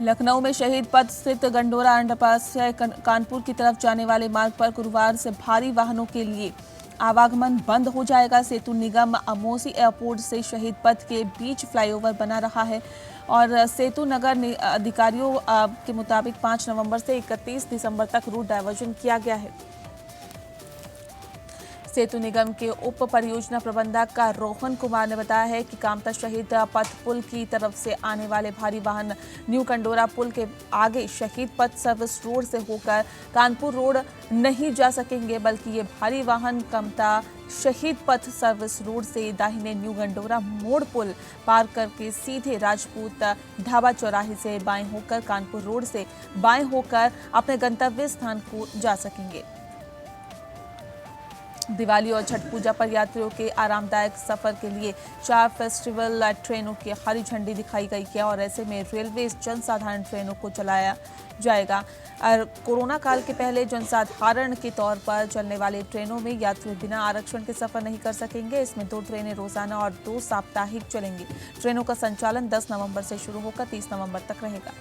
लखनऊ में शहीद पथ स्थित गंडोरा अंडरपास से कानपुर की तरफ जाने वाले मार्ग पर गुरुवार से भारी वाहनों के लिए आवागमन बंद हो जाएगा। सेतु निगम अमोसी एयरपोर्ट से शहीद पथ के बीच फ्लाईओवर बना रहा है और सेतु नगर अधिकारियों के मुताबिक 5 नवंबर से 31 दिसंबर तक रूट डायवर्जन किया गया है। सेतु निगम के उप परियोजना प्रबंधक रोहन कुमार ने बताया है कि कामता शहीद पथ पुल की तरफ से आने वाले भारी वाहन न्यू कंडोरा पुल के आगे शहीद पथ सर्विस रोड से होकर कानपुर रोड नहीं जा सकेंगे, बल्कि ये भारी वाहन कामता शहीद पथ सर्विस रोड से दाहिने न्यू गंडोरा मोड़ पुल पार करके सीधे राजपूत ढाबा चौराहे से बाएं होकर कानपुर रोड से बाएं होकर अपने गंतव्य स्थान को जा सकेंगे। दिवाली और छठ पूजा पर यात्रियों के आरामदायक सफर के लिए 4 फेस्टिवल ट्रेनों की हरी झंडी दिखाई गई है और ऐसे में रेलवे जनसाधारण ट्रेनों को चलाया जाएगा। और कोरोना काल के पहले जनसाधारण के तौर पर चलने वाली ट्रेनों में यात्री बिना आरक्षण के सफर नहीं कर सकेंगे। इसमें 2 ट्रेनें रोजाना और 2 साप्ताहिक चलेंगी। ट्रेनों का संचालन 10 नवंबर से शुरू होकर 30 नवंबर तक रहेगा।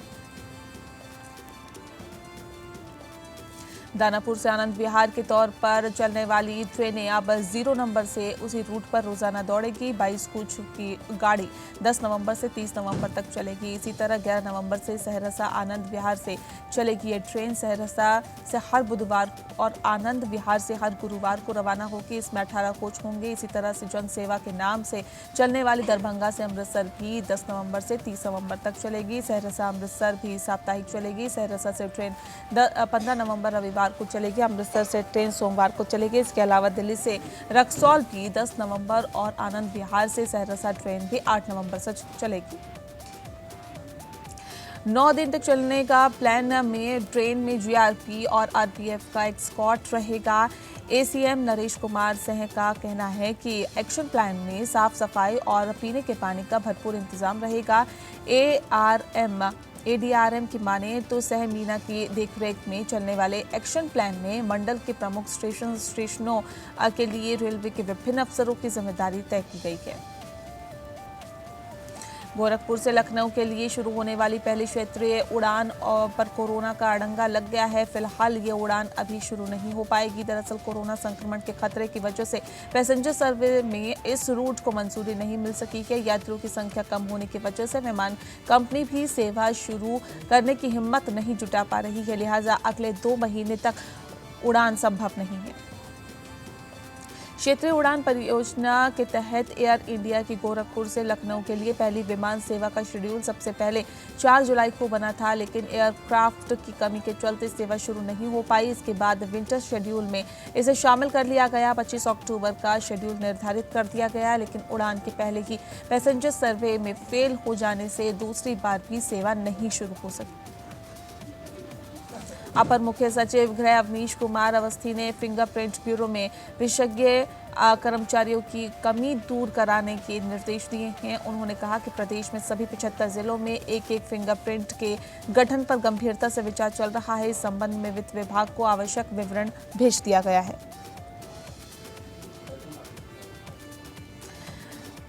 दानापुर से आनंद विहार के तौर पर चलने वाली ट्रेनें अब 0 नंबर से उसी रूट पर रोजाना दौड़ेगी। 22 कोच की गाड़ी 10 नवंबर से 30 नवंबर तक चलेगी। इसी तरह 11 नवंबर से सहरसा आनंद विहार से चलेगी। ये ट्रेन सहरसा से हर बुधवार और आनंद विहार से हर गुरुवार को रवाना होगी। इसमें 18 कोच होंगे। इसी तरह से जन सेवा के नाम से चलने वाली दरभंगा से अमृतसर भी 10 नवंबर से 30 नवंबर तक चलेगी। सहरसा अमृतसर भी साप्ताहिक चलेगी। सहरसा से ट्रेन 15 नवंबर रविवार को चलेगी। अमृतसर से ट्रेन सोमवार को चलेगी। इसके अलावा दिल्ली से रक्सौल भी 10 नवंबर और आनंद विहार से सहरसा ट्रेन भी 8 नवंबर से चलेगी। 9 दिन तक चलने का प्लान में ट्रेन में जीआरपी और आरपीएफ का एस्कॉर्ट रहेगा। एसीएम नरेश कुमार सिंह का कहना है कि एक्शन प्लान में साफ सफाई और पीने के पानी का भरपूर इंतजाम रहेगा। एडीआरएम की माने तो सह मीना की देखरेख में चलने वाले एक्शन प्लान में मंडल के प्रमुख स्टेशनों के लिए रेलवे के विभिन्न अफसरों की जिम्मेदारी तय की गई है। गोरखपुर से लखनऊ के लिए शुरू होने वाली पहली क्षेत्रीय उड़ान पर कोरोना का अड़ंगा लग गया है। फिलहाल ये उड़ान अभी शुरू नहीं हो पाएगी। दरअसल कोरोना संक्रमण के खतरे की वजह से पैसेंजर सर्वे में इस रूट को मंजूरी नहीं मिल सकी है। यात्रियों की संख्या कम होने की वजह से विमान कंपनी भी सेवा शुरू करने की हिम्मत नहीं जुटा पा रही है। लिहाजा अगले 2 महीने तक उड़ान संभव नहीं है। क्षेत्रीय उड़ान परियोजना के तहत एयर इंडिया की गोरखपुर से लखनऊ के लिए पहली विमान सेवा का शेड्यूल सबसे पहले 4 जुलाई को बना था, लेकिन एयरक्राफ्ट की कमी के चलते सेवा शुरू नहीं हो पाई। इसके बाद विंटर शेड्यूल में इसे शामिल कर लिया गया। 25 अक्टूबर का शेड्यूल निर्धारित कर दिया गया, लेकिन उड़ान के पहले ही पैसेंजर सर्वे में फेल हो जाने से दूसरी बार भी सेवा नहीं शुरू हो सकी। अपर मुख्य सचिव गृह अवनीश कुमार अवस्थी ने फिंगरप्रिंट ब्यूरो में विशेषज्ञ कर्मचारियों की कमी दूर कराने के निर्देश दिए हैं। उन्होंने कहा कि प्रदेश में सभी 75 जिलों में एक फिंगरप्रिंट के गठन पर गंभीरता से विचार चल रहा है। इस संबंध में वित्त विभाग को आवश्यक विवरण भेज दिया गया है।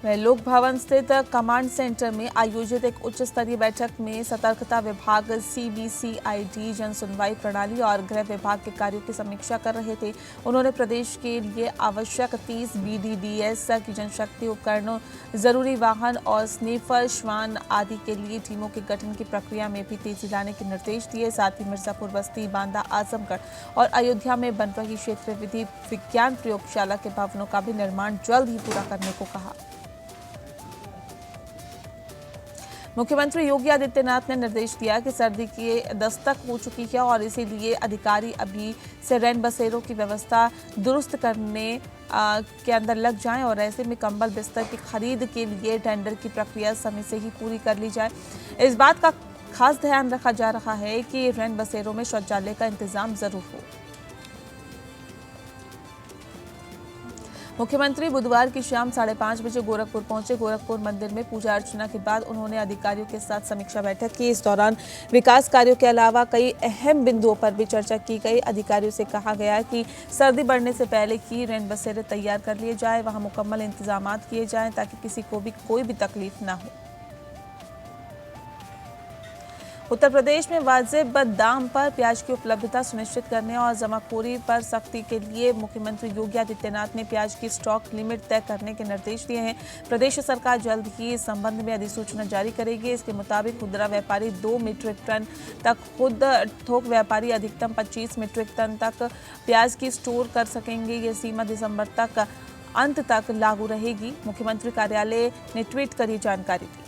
लोक भवन स्थित कमांड सेंटर में आयोजित एक उच्च स्तरीय बैठक में सतर्कता विभाग, सीबीसीआईडी, जन सुनवाई प्रणाली और गृह विभाग के कार्यों की समीक्षा कर रहे थे। उन्होंने प्रदेश के लिए आवश्यक 30 बीडीडीएस की जनशक्ति उपकरणों, जरूरी वाहन और स्नीफर श्वान आदि के लिए टीमों के गठन की प्रक्रिया में भी तेजी लाने के निर्देश दिए। साथ ही मिर्जापुर, बस्ती, बांदा, आजमगढ़ और अयोध्या में बन रही क्षेत्रीय विधि विज्ञान प्रयोगशाला के भवनों का भी निर्माण जल्द ही पूरा करने को कहा। मुख्यमंत्री योगी आदित्यनाथ ने निर्देश दिया कि सर्दी की दस्तक हो चुकी है और इसीलिए अधिकारी अभी से रैन बसेरों की व्यवस्था दुरुस्त करने के अंदर लग जाएं और ऐसे में कंबल बिस्तर की खरीद के लिए टेंडर की प्रक्रिया समय से ही पूरी कर ली जाए। इस बात का खास ध्यान रखा जा रहा है कि रैन बसेरों में शौचालय का इंतजाम जरूर हो। मुख्यमंत्री बुधवार की शाम 5:30 बजे गोरखपुर पहुंचे। गोरखपुर मंदिर में पूजा अर्चना के बाद उन्होंने अधिकारियों के साथ समीक्षा बैठक की। इस दौरान विकास कार्यों के अलावा कई अहम बिंदुओं पर भी चर्चा की गई। अधिकारियों से कहा गया कि सर्दी बढ़ने से पहले ही रैन बसेरे तैयार कर लिए जाए, वहां मुकम्मल इंतजाम किए जाएं ताकि किसी को भी कोई भी तकलीफ न हो। उत्तर प्रदेश में वाजिब दाम पर प्याज की उपलब्धता सुनिश्चित करने और जमाखोरी पर सख्ती के लिए मुख्यमंत्री योगी आदित्यनाथ ने प्याज की स्टॉक लिमिट तय करने के निर्देश दिए हैं। प्रदेश सरकार जल्द ही इस संबंध में अधिसूचना जारी करेगी। इसके मुताबिक खुदरा व्यापारी 2 मीट्रिक टन तक, खुद थोक व्यापारी अधिकतम 25 मीट्रिक टन तक प्याज की स्टोर कर सकेंगे। ये सीमा दिसंबर तक अंत तक लागू रहेगी। मुख्यमंत्री कार्यालय ने ट्वीट कर ये जानकारी दी।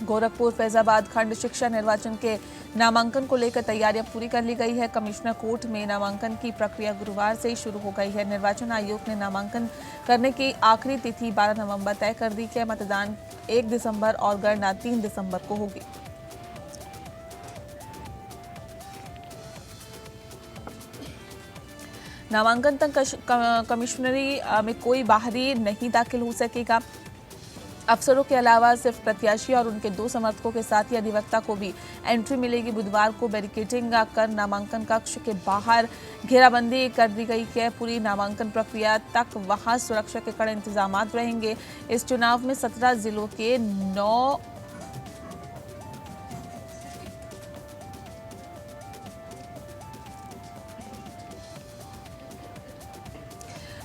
गोरखपुर फैजाबाद खंड शिक्षा निर्वाचन के नामांकन को लेकर तैयारियां पूरी कर ली गई है। कमिश्नर कोर्ट में नामांकन की प्रक्रिया गुरुवार से ही शुरू हो गई है। निर्वाचन आयोग ने नामांकन करने की आखिरी तिथि 12 नवंबर तय कर दी है। मतदान 1 दिसंबर और गणना 3 दिसंबर को होगी। नामांकन तक कमिश्नरी में कोई बाहरी नहीं दाखिल हो सकेगा। अफसरों के अलावा सिर्फ प्रत्याशी और उनके 2 समर्थकों के साथ ही अधिवक्ता को भी एंट्री मिलेगी। बुधवार को बैरिकेडिंग कर नामांकन कक्ष के बाहर घेराबंदी कर दी गई है। पूरी नामांकन प्रक्रिया तक वहां सुरक्षा के कड़े इंतजाम रहेंगे। इस चुनाव में 17 जिलों के 9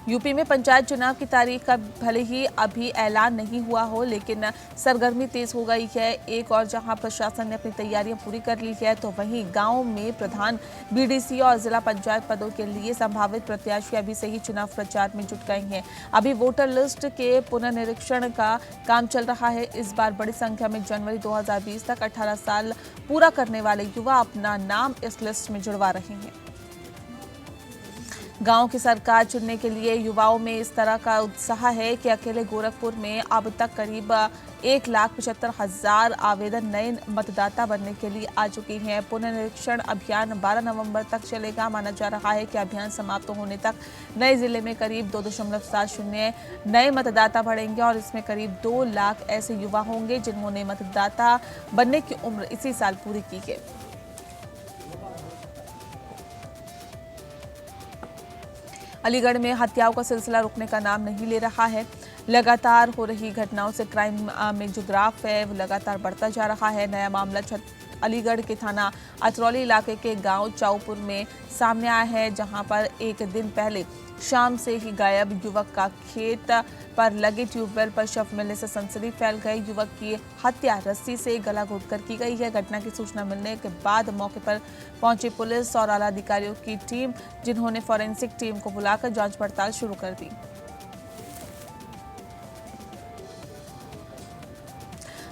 यूपी में पंचायत चुनाव की तारीख का भले ही अभी ऐलान नहीं हुआ हो, लेकिन सरगर्मी तेज हो गई है। एक और जहां प्रशासन ने अपनी तैयारियां पूरी कर ली है, तो वहीं गांव में प्रधान, बीडीसी और जिला पंचायत पदों के लिए संभावित प्रत्याशी अभी से ही चुनाव प्रचार में जुट गए हैं। अभी वोटर लिस्ट के पुनर्निरीक्षण का काम चल रहा है। इस बार बड़ी संख्या में जनवरी 2020 तक 18 साल पूरा करने वाले युवा अपना नाम इस लिस्ट में जुड़वा रहे हैं। गांव की सरकार चुनने के लिए युवाओं में इस तरह का उत्साह है कि अकेले गोरखपुर में अब तक करीब 1,75,000 आवेदन नए मतदाता बनने के लिए आ चुके हैं। पुनर्निरीक्षण अभियान 12 नवंबर तक चलेगा। माना जा रहा है कि अभियान समाप्त होने तक नए जिले में करीब 2.70 नए मतदाता बढ़ेंगे और इसमें करीब 2 लाख ऐसे युवा होंगे जिन्होंने मतदाता बनने की उम्र इसी साल पूरी की है। अलीगढ़ में हत्याओं का सिलसिला रुकने का नाम नहीं ले रहा है। लगातार हो रही घटनाओं से क्राइम में जो ग्राफ है वो लगातार बढ़ता जा रहा है। नया मामला अलीगढ़ के थाना अतरौली इलाके के गांव चाऊपुर में सामने आया है, जहां पर एक दिन पहले शाम से ही गायब युवक का खेत पर लगे ट्यूबवेल पर शव मिलने से सनसनी फैल गई। युवक की हत्या रस्सी से गला घोंटकर की गई है। घटना की सूचना मिलने के बाद मौके पर पहुंची पुलिस और आला अधिकारियों की टीम, जिन्होंने फॉरेंसिक टीम को बुलाकर जांच पड़ताल शुरू कर दी।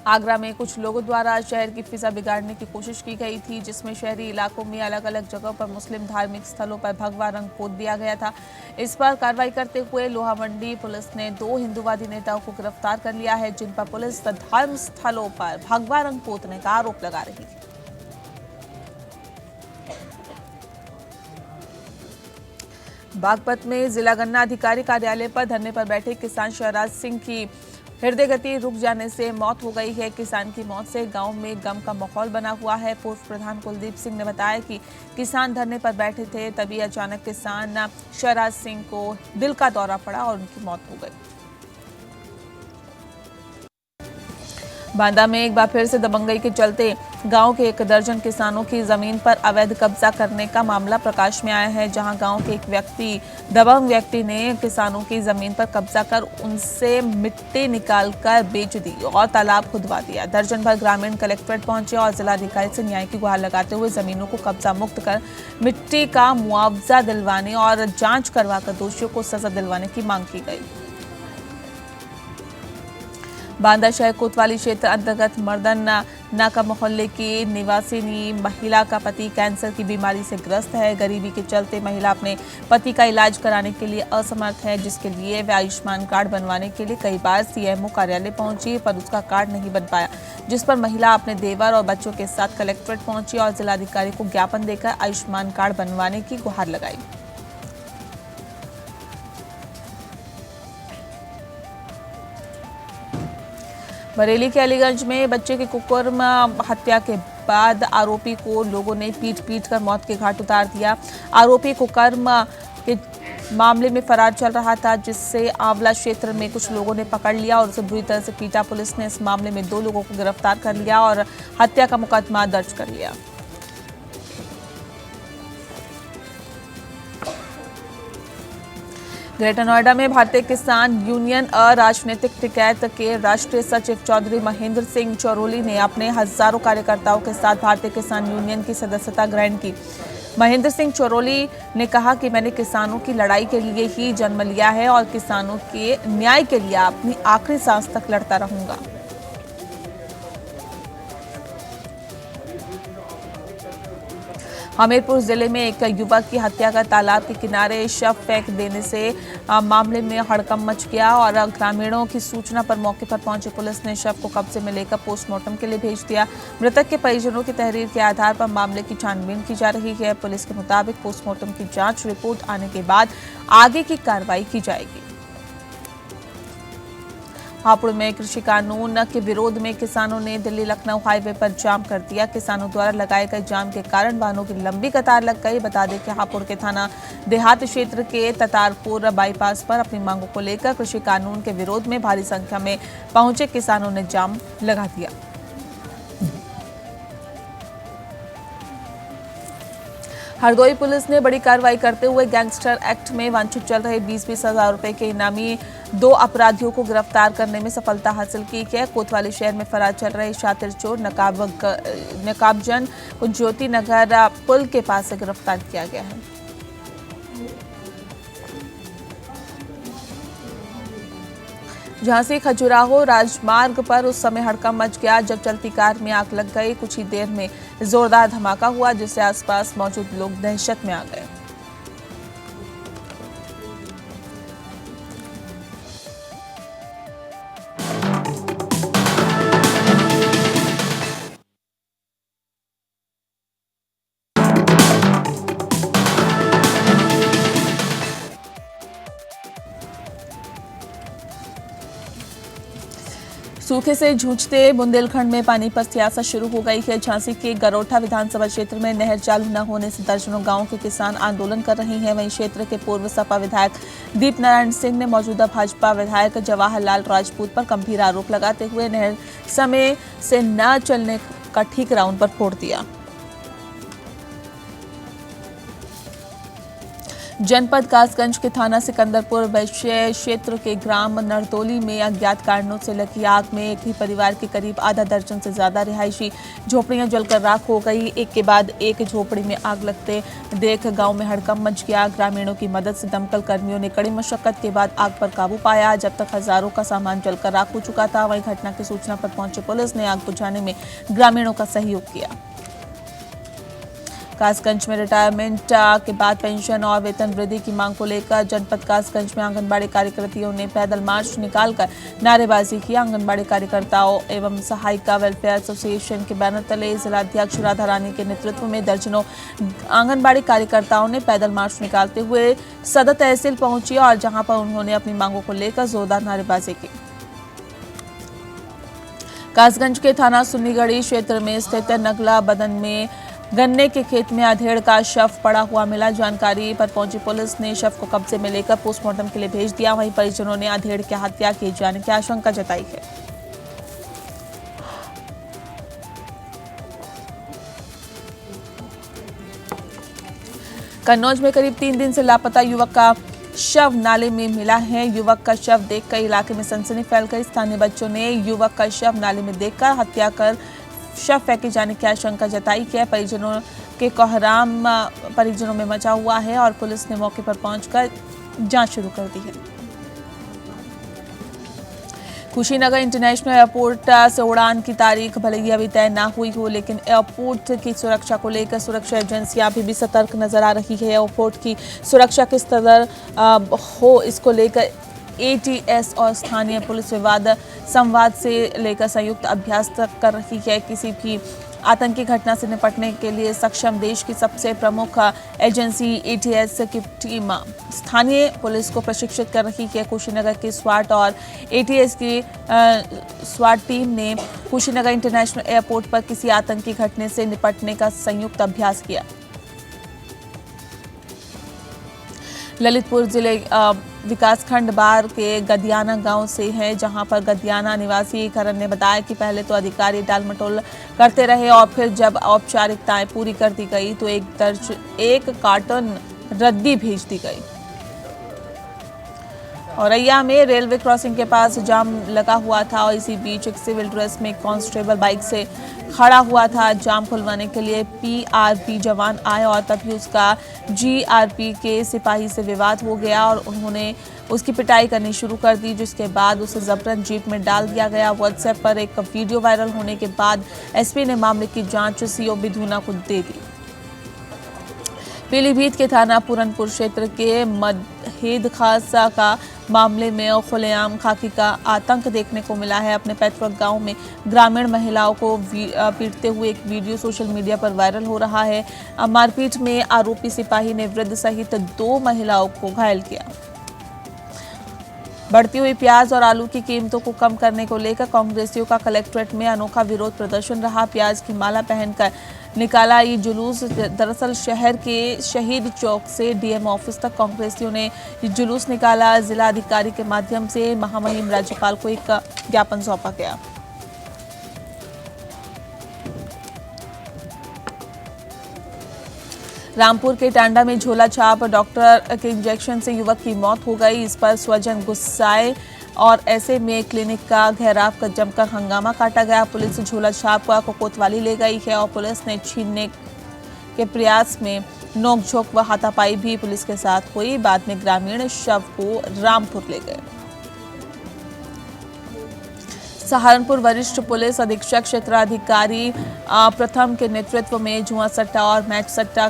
आगरा में कुछ लोगों द्वारा शहर की फिजा बिगाड़ने की कोशिश की गई थी, जिसमें शहरी इलाकों में अलग अलग जगहों पर मुस्लिम धार्मिक स्थलों पर भगवा रंग पोत दिया गया था। इस पर कार्रवाई करते हुए लोहा मंडी पुलिस ने 2 हिंदूवादी नेताओं को गिरफ्तार कर लिया है, जिन पर पुलिस धर्म स्थलों पर भगवा रंग पोतने का आरोप लगा रही है। बागपत में जिला गन्ना अधिकारी कार्यालय पर धरने पर बैठे किसान शहराज सिंह की हृदय गति रुक जाने से मौत हो गई है। किसान की मौत से गांव में गम का माहौल बना हुआ है। पूर्व प्रधान कुलदीप सिंह ने बताया कि किसान धरने पर बैठे थे, तभी अचानक किसान शहराज सिंह को दिल का दौरा पड़ा और उनकी मौत हो गई। बांदा में एक बार फिर से दबंगई के चलते गांव के 1 दर्जन किसानों की जमीन पर अवैध कब्जा करने का मामला प्रकाश में आया है, जहां गांव के एक दबंग व्यक्ति ने किसानों की जमीन पर कब्जा कर उनसे मिट्टी निकालकर बेच दी और तालाब खुदवा दिया। दर्जन भर ग्रामीण कलेक्ट्रेट पहुंचे और जिलाधिकारी से न्याय की गुहार लगाते हुए जमीनों को कब्जा मुक्त कर मिट्टी का मुआवजा दिलवाने और जांच करवाकर दोषियों को सजा दिलवाने की मांग की गई। बांदा शहर कोतवाली क्षेत्र अंतर्गत मर्दन नाका मोहल्ले की निवासिनी महिला का पति कैंसर की बीमारी से ग्रस्त है। गरीबी के चलते महिला अपने पति का इलाज कराने के लिए असमर्थ है, जिसके लिए वह आयुष्मान कार्ड बनवाने के लिए कई बार सीएमओ कार्यालय पहुंची, पर उसका कार्ड नहीं बन पाया, जिस पर महिला अपने देवर और बच्चों के साथ कलेक्ट्रेट पहुंची और जिलाधिकारी को ज्ञापन देकर आयुष्मान कार्ड बनवाने की गुहार लगाई। बरेली के अलीगंज में बच्चे की कुकर्म हत्या के बाद आरोपी को लोगों ने पीट कर मौत के घाट उतार दिया। आरोपी कुकर्म के मामले में फरार चल रहा था, जिससे आंवला क्षेत्र में कुछ लोगों ने पकड़ लिया और उसे बुरी तरह से पीटा। पुलिस ने इस मामले में 2 लोगों को गिरफ्तार कर लिया और हत्या का मुकदमा दर्ज कर लिया। ग्रेटर नोएडा में भारतीय किसान यूनियन अराजनीतिक टिकैत के राष्ट्रीय सचिव चौधरी महेंद्र सिंह चौरोली ने अपने हजारों कार्यकर्ताओं के साथ भारतीय किसान यूनियन की सदस्यता ग्रहण की। महेंद्र सिंह चौरोली ने कहा कि मैंने किसानों की लड़ाई के लिए ही जन्म लिया है और किसानों के न्याय के लिए अपनी आखिरी सांस तक लड़ता रहूंगा। हमीरपुर जिले में एक युवक की हत्या का तालाब के किनारे शव फेंक देने से मामले में हड़कंप मच गया और ग्रामीणों की सूचना पर मौके पर पहुंची पुलिस ने शव को कब्जे में लेकर पोस्टमार्टम के लिए भेज दिया। मृतक के परिजनों की तहरीर के आधार पर मामले की छानबीन की जा रही है। पुलिस के मुताबिक पोस्टमार्टम की जांच रिपोर्ट आने के बाद आगे की कार्रवाई की जाएगी। हापुड़ में कृषि कानून के विरोध में किसानों ने दिल्ली लखनऊ हाईवे पर जाम कर दिया। किसानों द्वारा लगाए गए जाम के कारण वाहनों की लंबी कतार लग गई। बता दें कि हापुड़ के थाना देहात क्षेत्र के ततारपुर बाईपास पर अपनी मांगों को लेकर कृषि कानून के विरोध में भारी संख्या में पहुंचे किसानों ने जाम लगा दिया। हरदोई पुलिस ने बड़ी कार्रवाई करते हुए गैंगस्टर एक्ट में वांछित चल रहे 20-20 हजार रुपए के इनामी 2 अपराधियों को गिरफ्तार करने में सफलता हासिल की है। कोतवाली शहर में फरार चल रहे शातिर चोर नकाबजन को ज्योति नगर पुल के पास से गिरफ्तार किया गया है। झांसी खजुराहो राजमार्ग पर उस समय हड़कंप मच गया जब चलती कार में आग लग गई। कुछ ही देर में जोरदार धमाका हुआ, जिससे आसपास मौजूद लोग दहशत में आ गए। सूखे से जूझते बुंदेलखंड में पानी पर सियासत शुरू हो गई है। झांसी के गरोठा विधानसभा क्षेत्र में नहर चालू न होने से दर्जनों गांवों के किसान आंदोलन कर रहे हैं। वहीं क्षेत्र के पूर्व सपा विधायक दीप नारायण सिंह ने मौजूदा भाजपा विधायक जवाहरलाल राजपूत पर गंभीर आरोप लगाते हुए नहर समय से न चलने का ठीकरा उन पर फोड़ दिया। जनपद कासगंज के थाना सिकंदरपुर वैश्य क्षेत्र के ग्राम नरदोली में अज्ञात कारणों से लगी आग में एक ही परिवार के करीब आधा दर्जन से ज्यादा रिहायशी झोपड़ियां जलकर राख हो गई। एक के बाद एक झोपड़ी में आग लगते देख गांव में हड़कंप मच गया। ग्रामीणों की मदद से दमकल कर्मियों ने कड़ी मशक्कत के बाद आग पर काबू पाया। जब तक हजारों का सामान जलकर राख हो चुका था, वहीं घटना की सूचना पर पहुंची पुलिस ने आग बुझाने में ग्रामीणों का सहयोग किया। कासगंज में रिटायरमेंट के बाद पेंशन और वेतन वृद्धि की मांग को लेकर जनपद कासगंज में आंगनबाड़ी कार्यकर्तियों ने पैदल मार्च निकालकर नारेबाजी की। आंगनबाड़ी कार्यकर्ताओं एवं सहायिका वेलफेयर एसोसिएशन के बैनर तले जिलाध्यक्ष राधा रानी के नेतृत्व में दर्जनों आंगनबाड़ी कार्यकर्ताओं ने पैदल मार्च निकालते हुए सदर तहसील पहुंची और जहां पर उन्होंने अपनी मांगों को लेकर जोरदार नारेबाजी की। कासगंज के थाना सुन्नीगढ़ी क्षेत्र में स्थित नगला बदन में गन्ने के खेत में अधेड़ का शव पड़ा हुआ मिला। जानकारी पर पहुंची पुलिस ने शव को कब्जे में लेकर पोस्टमार्टम के लिए भेज दिया। वहीं परिजनों ने अधेड़ की हत्या किए जाने की आशंका जताई है। कन्नौज में करीब 3 दिन से लापता युवक का शव नाले में मिला है। युवक का शव देखकर इलाके में सनसनी फैल गई। स्थानीय बच्चों ने युवक का शव नाले में देखकर हत्या कर शव फेंके जाने की आशंका जताई है। परिजनों के कोहराम परिजनों में मचा हुआ है और पुलिस ने मौके पर पहुंचकर जांच शुरू कर दी है। कुशीनगर इंटरनेशनल एयरपोर्ट से उड़ान की तारीख भले ही अभी तय न हुई हो, लेकिन एयरपोर्ट की सुरक्षा को लेकर सुरक्षा एजेंसियां अभी भी सतर्क नजर आ रही है। एयरपोर्ट की सुरक्षा किस तरह हो, इसको लेकर ATS और स्थानीय पुलिस संवाद से लेकर संयुक्त अभ्यास तक कर रही है। किसी भी आतंकी घटना से निपटने के लिए सक्षम देश की सबसे प्रमुख एजेंसी ATS की टीम स्थानीय पुलिस को प्रशिक्षित कर रही है। कुशीनगर की स्वाट और ATS की स्वाट टीम ने कुशीनगर इंटरनेशनल एयरपोर्ट पर किसी आतंकी घटना से निपटने का संयुक्त अभ्यास किया। ललितपुर जिले विकासखंड बार के गदियाना गांव से है, जहां पर गदियाना निवासी करण ने बताया कि पहले तो अधिकारी टालमटोल करते रहे और फिर जब औपचारिकताएं पूरी कर दी गई तो एक कार्टन रद्दी भेज दी गई। औरैया में रेलवे क्रॉसिंग के पास जाम लगा हुआ था और इसी बीच एक सिविल ड्रेस में कांस्टेबल बाइक से खड़ा हुआ था। जाम खुलवाने के लिए पीआरपी जवान आए और तभी उसका जीआरपी के सिपाही से विवाद हो गया और उन्होंने उसकी पिटाई करनी शुरू कर दी, जिसके बाद उसे जबरन जीप में डाल दिया गया। व्हाट्सएप पर एक वीडियो वायरल होने के बाद एसपी ने मामले की जांच सीओबी धूना को दे दी। पीलीभीत के थाना पूरनपुर क्षेत्र के मदहेद खासा का मामले में खुलेआम खाकी का आतंक देखने को मिला है। अपने पैतृक गांव में ग्रामीण महिलाओं को पीटते हुए एक वीडियो सोशल मीडिया पर वायरल हो रहा है। मारपीट में आरोपी सिपाही ने वृद्ध सहित 2 महिलाओं को घायल किया। बढ़ती हुई प्याज और आलू की कीमतों को कम करने को लेकर कांग्रेसियों का कलेक्ट्रेट में अनोखा विरोध प्रदर्शन रहा। प्याज की माला पहनकर निकाला ये जुलूस। दरअसल शहर के शहीद चौक से डीएम ऑफिस तक कांग्रेसियों ने जुलूस निकाला। जिला अधिकारी के माध्यम से महामहिम राज्यपाल को एक ज्ञापन सौंपा गया। रामपुर के टांडा में झोला छाप डॉक्टर के इंजेक्शन से युवक की मौत हो गई। इस पर स्वजन गुस्साए और ऐसे में क्लिनिक का घेराव कर जमकर हंगामा काटा गया। पुलिस झोला छाप को कोतवाली ले गई है और पुलिस ने छीनने के प्रयास में नोकझोंक व हाथापाई भी पुलिस के साथ हुई। बाद में ग्रामीण शव को रामपुर ले गए। सहारनपुर वरिष्ठ पुलिस अधीक्षक क्षेत्राधिकारी प्रथम के नेतृत्व में जुआ सट्टा और मैच सट्टा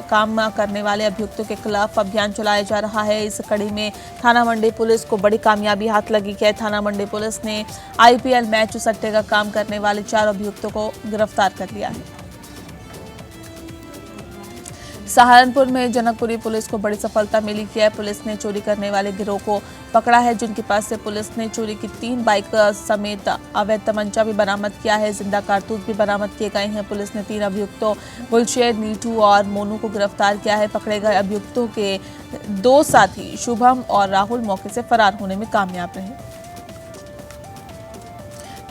काम करने वाले अभियुक्तों के खिलाफ अभियान चलाया जा रहा है। इस कड़ी में थाना मंडी पुलिस को बड़ी कामयाबी हाथ लगी है। थाना मंडी पुलिस ने आईपीएल मैच सट्टे का काम करने वाले 4 अभियुक्तों को गिरफ्तार कर लिया है। सहारनपुर में जनकपुरी पुलिस को बड़ी सफलता मिली है। पुलिस ने चोरी करने वाले गिरोह को पकड़ा है, जिनके पास से पुलिस ने चोरी की 3 बाइक समेत अवैध तमंचा भी बरामद किया है। जिंदा कारतूस भी बरामद किए गए हैं। पुलिस ने 3 अभियुक्तों गुलशेर, नीटू और मोनू को गिरफ्तार किया है। पकड़े गए अभियुक्तों के 2 साथी शुभम और राहुल मौके से फरार होने में कामयाब रहे।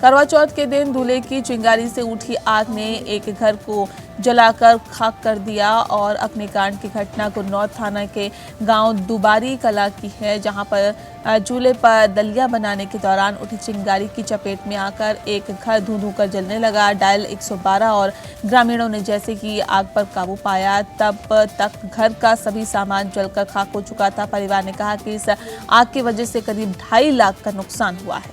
करवा चौथ के दिन दूल्हे की चिंगारी से उठी आग ने एक घर को जलाकर खाक कर दिया और अग्निकांड की घटना गुरनौर थाना के गांव दुबारी कला की है, जहां पर चूल्हे पर दलिया बनाने के दौरान उठी चिंगारी की चपेट में आकर एक घर धुआं कर जलने लगा। डायल 112 और ग्रामीणों ने जैसे कि आग पर काबू पाया, तब तक घर का सभी सामान जलकर खाक हो चुका था। परिवार ने कहा कि इस आग की वजह से करीब 2.5 लाख का नुकसान हुआ है।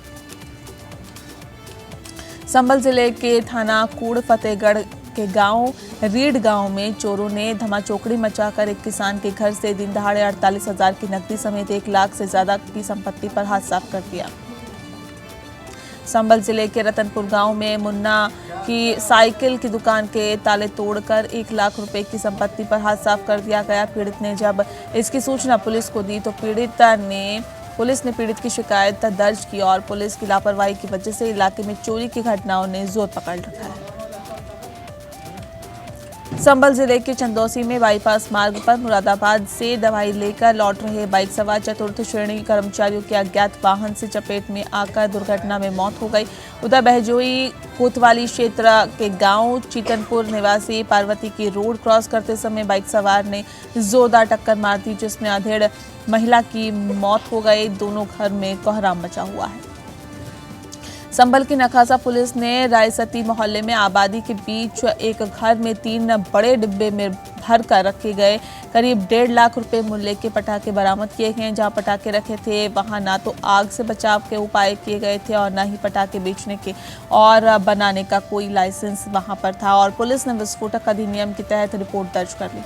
संभल जिले के थाना कूड़ फतेहगढ़ के गांव रीड गांव में चोरों ने धमाचौकड़ी मचाकर एक किसान के घर से दिन दहाड़े 48,000 की नकदी समेत 1 लाख से ज्यादा की संपत्ति पर हाथ साफ कर दिया। संभल जिले के रतनपुर गांव में मुन्ना की साइकिल की दुकान के ताले तोड़कर 1 लाख रुपए की संपत्ति पर हाथ साफ कर दिया गया। पीड़ित ने जब इसकी सूचना पुलिस को दी तो पुलिस ने पीड़ित की शिकायत दर्ज की और पुलिस की लापरवाही की वजह से इलाके में चोरी की घटनाओं ने जोर पकड़ रखा है। संभल जिले के चंदौसी में बाईपास मार्ग पर मुरादाबाद से दवाई लेकर लौट रहे बाइक सवार चतुर्थ श्रेणी कर्मचारियों के अज्ञात वाहन से चपेट में आकर दुर्घटना में मौत हो गई। उधर बहजोई कोतवाली क्षेत्र के गांव चीतनपुर निवासी पार्वती की रोड क्रॉस करते समय बाइक सवार ने जोरदार टक्कर मार दी, जिसमें अधेड़ महिला की मौत हो गई। दोनों घर में कोहराम मचा हुआ है। संभल की नखासा पुलिस ने रायसती मोहल्ले में आबादी के बीच एक घर में 3 बड़े डिब्बे में भर कर रखे गए करीब 1.5 लाख रुपए मूल्य के पटाखे बरामद किए गए। जहां पटाखे रखे थे वहां ना तो आग से बचाव के उपाय किए गए थे और न ही पटाखे बेचने के और बनाने का कोई लाइसेंस वहां पर था और पुलिस ने विस्फोटक अधिनियम के तहत रिपोर्ट दर्ज कर ली।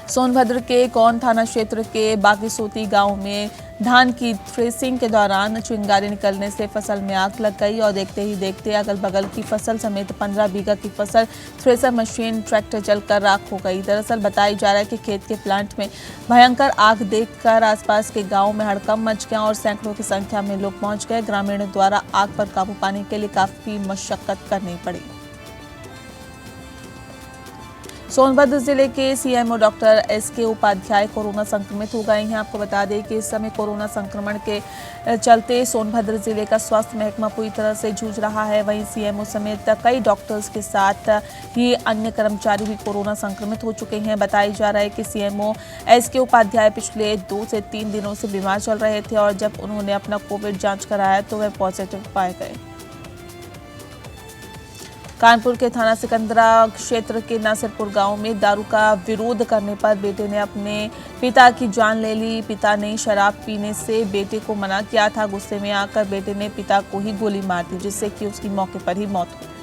सोनभद्र के कौन थाना क्षेत्र के बागीसोती गांव में धान की थ्रेसिंग के दौरान चिंगारी निकलने से फसल में आग लग गई और देखते ही देखते अगल बगल की फसल समेत 15 बीघा की फसल थ्रेसर मशीन ट्रैक्टर जलकर राख हो गई। दरअसल बताया जा रहा है कि खेत के प्लांट में भयंकर आग देखकर आसपास के गांव में हड़कंप मच गया और सैकड़ों की संख्या में लोग पहुंच गए। ग्रामीणों द्वारा आग पर काबू पाने के लिए काफी मशक्कत करनी पड़ी। सोनभद्र जिले के CMO doctor SK Upadhyay corona संक्रमित हो गए हैं। आपको बता दें कि इस समय कोरोना संक्रमण के चलते सोनभद्र जिले का स्वास्थ्य महकमा पूरी तरह से जूझ रहा है। वहीं सीएमओ समेत कई डॉक्टर्स के साथ ही अन्य कर्मचारी भी कोरोना संक्रमित हो चुके हैं। बताया जा रहा है कि सीएमओ एसके उपाध्याय पिछले 2 से 3 दिनों से बीमार चल रहे थे और जब उन्होंने अपना कोविड जाँच कराया तो वे पॉजिटिव पाए गए। कानपुर के थाना सिकंदरा क्षेत्र के नासिरपुर गांव में दारू का विरोध करने पर बेटे ने अपने पिता की जान ले ली। पिता ने शराब पीने से बेटे को मना किया था। गुस्से में आकर बेटे ने पिता को ही गोली मार दी, जिससे कि उसकी मौके पर ही मौत हो गई।